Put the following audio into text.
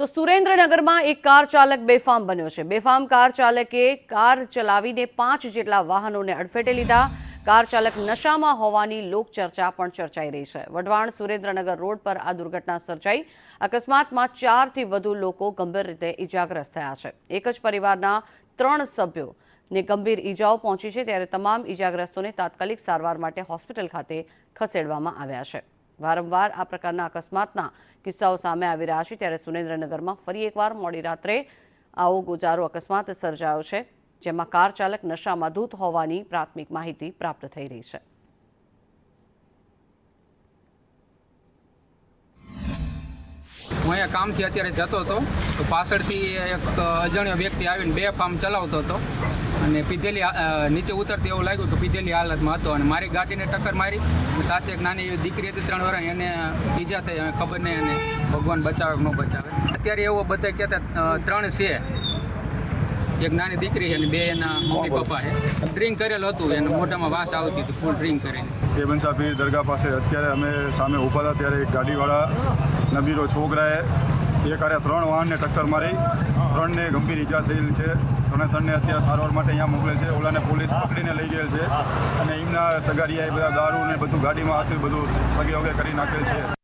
તો સુરેન્દ્રનગરમાં એક કાર ચાલક બેફામ બન્યો છે। બેફામ કાર ચાલકે કાર ચલાવીને 5 જેટલા વાહનોને અડફેટે લીધા। કાર ચાલક નશામાં હોવાની લોકચર્ચા પણ ચર્ચાઈ રહી છે। વઢવાણ સુરેન્દ્રનગર રોડ પર આ દુર્ઘટના સર્જાઈ। અકસ્માતમાં 4 થી વધુ લોકો ગંભીર રીતે ઈજાગ્રસ્ત થયા છે। એક જ પરિવારના 3 સભ્યોને ગંભીર ઈજાઓ પહોંચી છે, ત્યારે તમામ ઈજાગ્રસ્તોને તાત્કાલિક સારવાર માટે હોસ્પિટલ ખાતે ખસેડવામાં આવ્યા છે। વારંવાર આ પ્રકારના અકસ્માતના કિસ્સાઓ સામે આવી રહ્યા છે, ત્યારે સુરેન્દ્રનગરમાં ફરી એકવાર મોડી રાત્રે આવો ગોજારો અકસ્માત સર્જાયો છે, જેમાં કાર ચાલક નશામાં ધૂત હોવાની પ્રાથમિક માહિતી પ્રાપ્ત થઈ રહી છે। હું અહીંયા કામથી અત્યારે જતો હતો તો પાછળથી એક અજાણ્યો વ્યક્તિ આવીને બેફામ ચલાવતો હતો અને પીધેલી નીચે ઉતરતી એવું લાગ્યું તો પીધેલી હાલતમાં હતો અને મારી ગાડીને ટક્કર મારી। સાથે એક નાની દીકરી હતી 3 વર્ષની, એને ઈજા થઈ, હવે ખબર નહીં એને ભગવાન બચાવે કે ન બચાવે। અત્યારે એવો બધા કહેતા 3 છે, એક નાની દીકરી છે અને 2 એના મમ્મી પપ્પા છે। ડ્રિંક કરેલું હતું, એને મોઢામાં વાસ આવતી હતી, ફૂલ ડ્રિંક કરેલી। બંસા પીર દરગાહ પાસે અત્યારે અમે સામે ઊભા હતા ત્યારે એક ગાડીવાળા નબીરો છોકરાએ એક આરે 3 વાહનને ટક્કર મારી, 3ને ગંભીર ઈજા થયેલ છે। 3ને અત્યારે સારવાર માટે અહીંયા મોકલેલ છે। ઓલાને પોલીસ પકડીને લઈ ગયેલ છે અને એમના સગારીયાએ બધા દારૂ ને બધું ગાડીમાં હતું, બધું સગે વગે કરી નાખેલ છે।